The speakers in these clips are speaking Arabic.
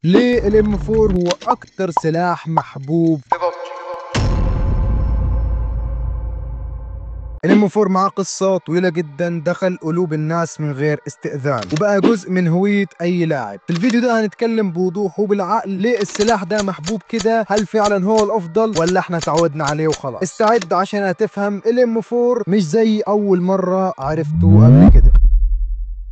ليه الام 4 هو اكتر سلاح محبوب في ببجي؟ الام 4 معاه قصة طويلة جدا دخل قلوب الناس من غير استئذان وبقى جزء من هوية اي لاعب. في الفيديو ده هنتكلم بوضوح وبالعقل ليه السلاح ده محبوب كده، هل فعلا هو الافضل ولا احنا تعودنا عليه وخلاص. استعد عشان هتفهم الام 4 مش زي اول مرة عرفته قبل كده.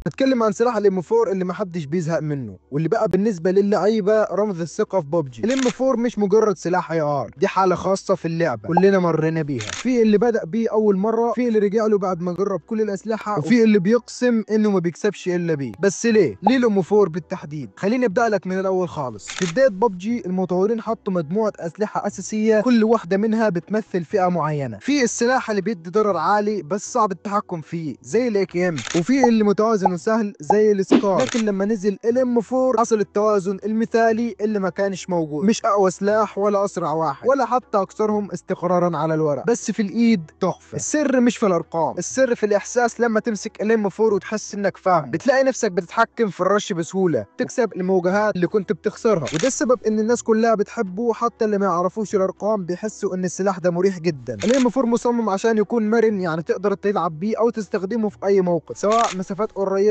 نتكلم عن سلاح الام 4 اللي محدش بيزهق منه واللي بقى بالنسبه للعيبه رمز الثقه في ببجي. الام 4 مش مجرد سلاح اي ار، دي حاله خاصه في اللعبه كلنا مرينا بيها. في اللي بدا بيه اول مره، في اللي رجع له بعد ما جرب كل الاسلحه، وفي اللي بيقسم انه ما بيكسبش الا بيه. بس ليه الام 4 بالتحديد؟ خليني ابدا لك من الاول خالص. في بدايه ببجي المطورين حطوا مجموعه اسلحه اساسيه، كل واحده منها بتمثل فئه معينه. في السلاح اللي بيدي ضرر عالي بس صعب التحكم فيه زي الاي كي ام، وفي اللي متوازن وسهل زي السكار. لكن لما نزل الام 4 حصل التوازن المثالي اللي ما كانش موجود. مش اقوى سلاح ولا اسرع واحد ولا حتى اكثرهم استقرارا على الورق، بس في الايد تحفه. السر مش في الارقام، السر في الاحساس. لما تمسك الام 4 وتحس انك فاهم، بتلاقي نفسك بتتحكم في الرش بسهوله، تكسب المواجهات اللي كنت بتخسرها. وده السبب ان الناس كلها بتحبه، حتى اللي ما يعرفوش الارقام بيحسوا ان السلاح ده مريح جدا. الام 4 مصمم عشان يكون مرن، يعني تقدر تلعب بيه او تستخدمه في اي موقف، سواء مسافات قريبه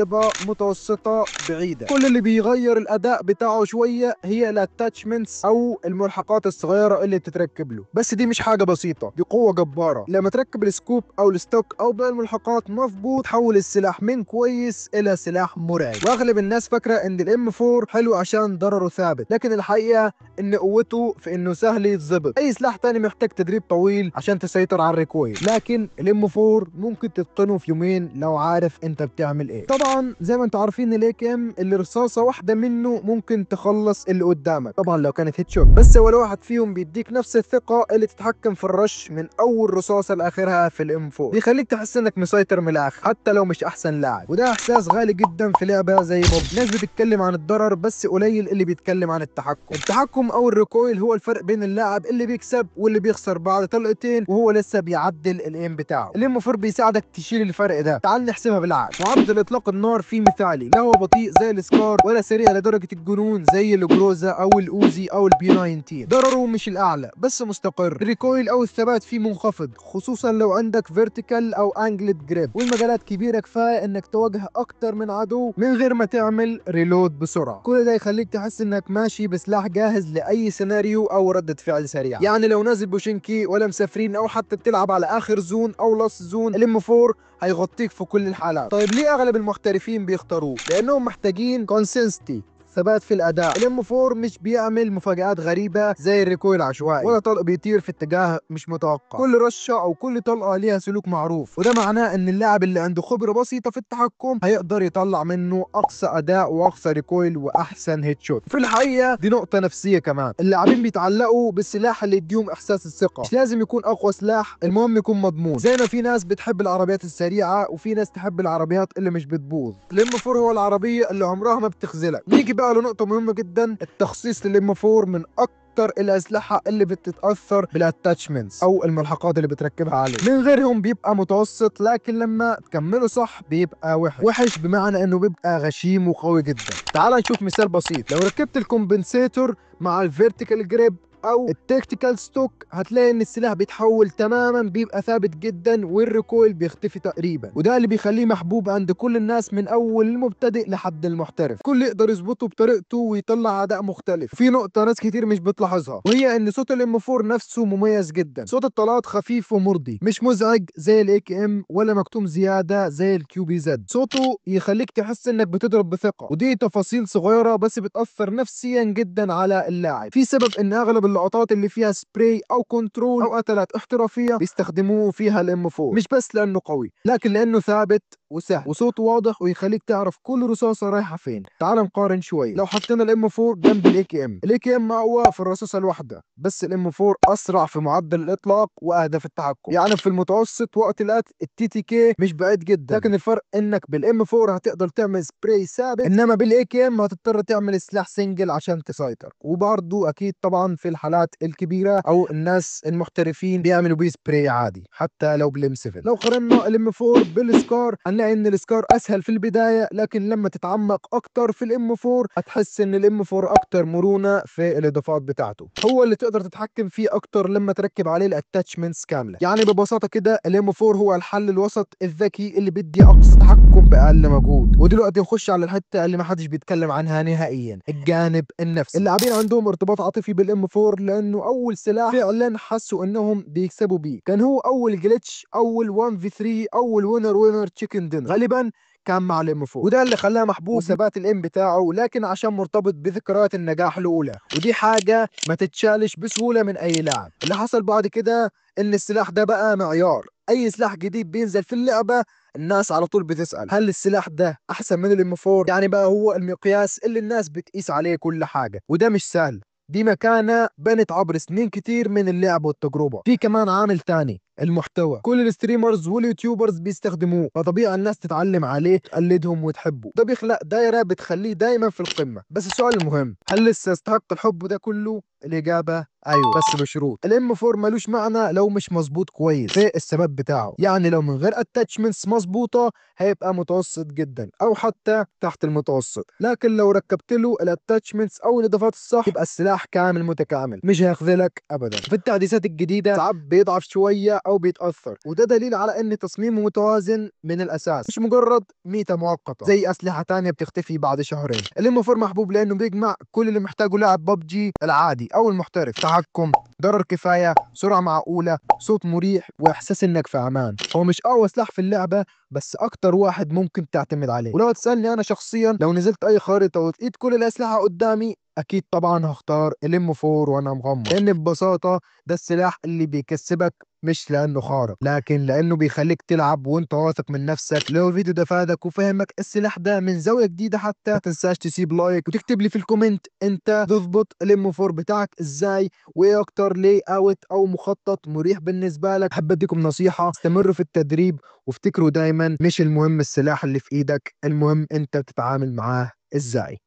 متوسطه بعيده. كل اللي بيغير الاداء بتاعه شويه هي الاتاتشمنتس او الملحقات الصغيره اللي بتتركب له، بس دي مش حاجه بسيطه، دي قوه جباره. لما تركب السكوب او الستوك او باقي الملحقات مظبوط، تحول السلاح من كويس الى سلاح مرعب. واغلب الناس فاكره ان الام 4 حلو عشان ضرره ثابت، لكن الحقيقه ان قوته في انه سهل يتظبط. اي سلاح تاني محتاج تدريب طويل عشان تسيطر على الريكويل، لكن الام 4 ممكن تتقنه في يومين لو عارف انت بتعمل ايه. طبعا زي ما انتم عارفين الاي كام اللي رصاصه واحده منه ممكن تخلص اللي قدامك، طبعا لو كانت هيت شوت، بس ولا واحد فيهم بيديك نفس الثقه اللي تتحكم في الرش من اول رصاصه لاخرها في الام 4. بيخليك تحس انك مسيطر من الاخر حتى لو مش احسن لاعب، وده احساس غالي جدا في لعبه زي بوب. ناس بتتكلم عن الضرر بس قليل اللي بيتكلم عن التحكم او الريكويل هو الفرق بين اللاعب اللي بيكسب واللي بيخسر بعد طلقتين وهو لسه بيعدل الايم بتاعه. الام 4 بيساعدك تشيل الفرق ده. تعال نحسبها بالعكس. معدل اطلاق النار فيه مثالي، لا هو بطيء زي السكار ولا سريع لدرجه الجنون زي الجروزا او الاوزي او البي 19. ضرره مش الاعلى بس مستقر. الريكويل او الثبات فيه منخفض، خصوصا لو عندك فيرتيكال او انجلد جريب، والمجالات كبيره كفايه انك تواجه اكتر من عدو من غير ما تعمل ريلود بسرعه. كل ده يخليك تحس انك ماشي بسلاح جاهز لاي سيناريو او ردة فعل سريعه. يعني لو نازل بوشنكي ولا مسافرين او حتى بتلعب على اخر زون او لاست زون، الام 4 هيغطيك في كل الحالات. طيب ليه اغلب المحترفين بيختاروه؟ لانهم محتاجين كونسيستنسي، ثبات في الاداء. الام 4 مش بيعمل مفاجآت غريبه زي الريكويل العشوائي ولا طلق بيطير في اتجاه مش متوقع. كل رشه او كل طلقه ليها سلوك معروف، وده معناه ان اللاعب اللي عنده خبره بسيطه في التحكم هيقدر يطلع منه اقصى اداء واقصى ريكويل واحسن هيد شوت. في الحقيقه دي نقطه نفسيه كمان، اللاعبين بيتعلقوا بالسلاح اللي يديهم احساس الثقه. مش لازم يكون اقوى سلاح، المهم يكون مضمون. زي ما في ناس بتحب العربيات السريعه وفي ناس تحب العربيات اللي مش بتبوظ، الام 4 هو العربيه اللي عمرها ما بتخذلك. نيجي بقى لنقطة مهمة جدا، التخصيص للام 4 من اكتر الاسلحه اللي بتتاثر بالاتاتشمنتس او الملحقات اللي بتركبها عليه. من غيرهم بيبقى متوسط، لكن لما تكمله صح بيبقى وحش بمعنى انه بيبقى غشيم وقوي جدا. تعال نشوف مثال بسيط. لو ركبت الكومبنسيتور مع الفيرتيكال جريب او التكتيكال ستوك، هتلاقي ان السلاح بيتحول تماما، بيبقى ثابت جدا والريكويل بيختفي تقريبا. وده اللي بيخليه محبوب عند كل الناس من اول المبتدئ لحد المحترف. كل يقدر يظبطه بطريقته ويطلع اداء مختلف. في نقطه ناس كتير مش بتلاحظها، وهي ان صوت الام 4 نفسه مميز جدا. صوت الطلقات خفيف ومرضي، مش مزعج زي الاي كي ام ولا مكتوم زياده زي الكيو بي زد. صوته يخليك تحس انك بتضرب بثقه، ودي تفاصيل صغيره بس بتاثر نفسيا جدا على اللاعب. في سبب ان اغلب اللقطات اللي فيها سبراي او كنترول او قتلات احترافيه بيستخدموه فيها الام 4، مش بس لانه قوي لكن لانه ثابت وسهل وصوته واضح ويخليك تعرف كل رصاصه رايحه فين. تعال نقارن شوي. لو حطينا الام 4 جنب الاي كي ام، الاي كي ام اقوى في الرصاصه الواحده، بس الام 4 اسرع في معدل الاطلاق واهدى في التحكم. يعني في المتوسط وقت القتل التي تي كي مش بعيد جدا، لكن الفرق انك بالام 4 هتقدر تعمل سبراي ثابت، انما بالاي كي ام هتضطر تعمل سلاح سنجل عشان تسيطر. وبرضه اكيد طبعا في المرحلات الكبيرة أو الناس المحترفين بيعملوا بيه سبراي عادي حتى لو بالام 7. لو قارنا الام 4 بالسكار هنلاقي ان السكار اسهل في البداية، لكن لما تتعمق اكتر في الام 4 هتحس ان الام 4 اكتر مرونة في الاضافات بتاعته، هو اللي تقدر تتحكم فيه اكتر لما تركب عليه الاتاتشمنتس كاملة. يعني ببساطة كده الام 4 هو الحل الوسط الذكي اللي بدي اقصى تحكم باقل مجهود. ودلوقتي نخش على الحتة اللي ما حدش بيتكلم عنها نهائيا، الجانب النفسي. اللاعبين عندهم ارتباط عاطفي بالام 4 لانه اول سلاح فعلا حسوا انهم بيكسبوا بيه، كان هو اول جلitch، اول 1 في 3، اول وينر تشيكن دينر غالبا كان مع الام 4، وده اللي خلاه محبوب وثبات الام بتاعه، لكن عشان مرتبط بذكريات النجاح الاولى، ودي حاجه ما تتشالش بسهوله من اي لاعب. اللي حصل بعد كده ان السلاح ده بقى معيار، اي سلاح جديد بينزل في اللعبه الناس على طول بتسأل هل السلاح ده احسن من الام 4؟ يعني بقى هو المقياس اللي الناس بتقيس عليه كل حاجه، وده مش سهل، دي مكانة بنت عبر سنين كتير من اللعب والتجربة. في كمان عامل تاني، المحتوى، كل الستريمرز واليوتيوبرز بيستخدموه، فطبيعي الناس تتعلم عليه تقلدهم وتحبه، ده بيخلق دايرة بتخليه دايما في القمة. بس السؤال المهم، هل لسه يستحق الحب ده كله؟ الإجابة أيوه، بس بشروط. الام 4 ملوش معنى لو مش مظبوط كويس في الثبات بتاعه، يعني لو من غير اتاتشمنتس مظبوطة هيبقى متوسط جدا او حتى تحت المتوسط، لكن لو ركبت له الاتاتشمنتس او الاضافات الصح يبقى السلاح كامل متكامل مش هيخذلك ابدا. في التحديثات الجديده ساعات بيضعف شويه او بيتاثر، وده دليل على ان تصميمه متوازن من الاساس، مش مجرد ميتا مؤقته زي اسلحه تانية بتختفي بعد شهرين. الام 4 محبوب لانه بيجمع كل اللي محتاجه لاعب ببجي العادي او المحترف: تحكم، ضرر كفايه، سرعه معقوله، صوت مريح، واحساس انك في امان. هو مش اقوى سلاح في اللعبه، بس اكتر واحد ممكن تعتمد عليه. ولو تسالني انا شخصيا، لو نزلت اي خارطه ولقيت كل الاسلحه قدامي اكيد طبعا هختار الام 4 وانا مغمض، لان ببساطه ده السلاح اللي بيكسبك مش لانه خارق، لكن لانه بيخليك تلعب وانت واثق من نفسك. لو الفيديو ده فادك وفهمك السلاح ده من زاويه جديده حتى، ما تنساش تسيب لايك وتكتب لي في الكومنت انت تضبط الام 4 بتاعك ازاي، وايه اكتر لي اوت او مخطط مريح بالنسبه لك. حابب اديكم نصيحه، استمروا في التدريب وافتكروا دايما مش المهم السلاح اللي في ايدك، المهم انت بتتعامل معاه ازاي.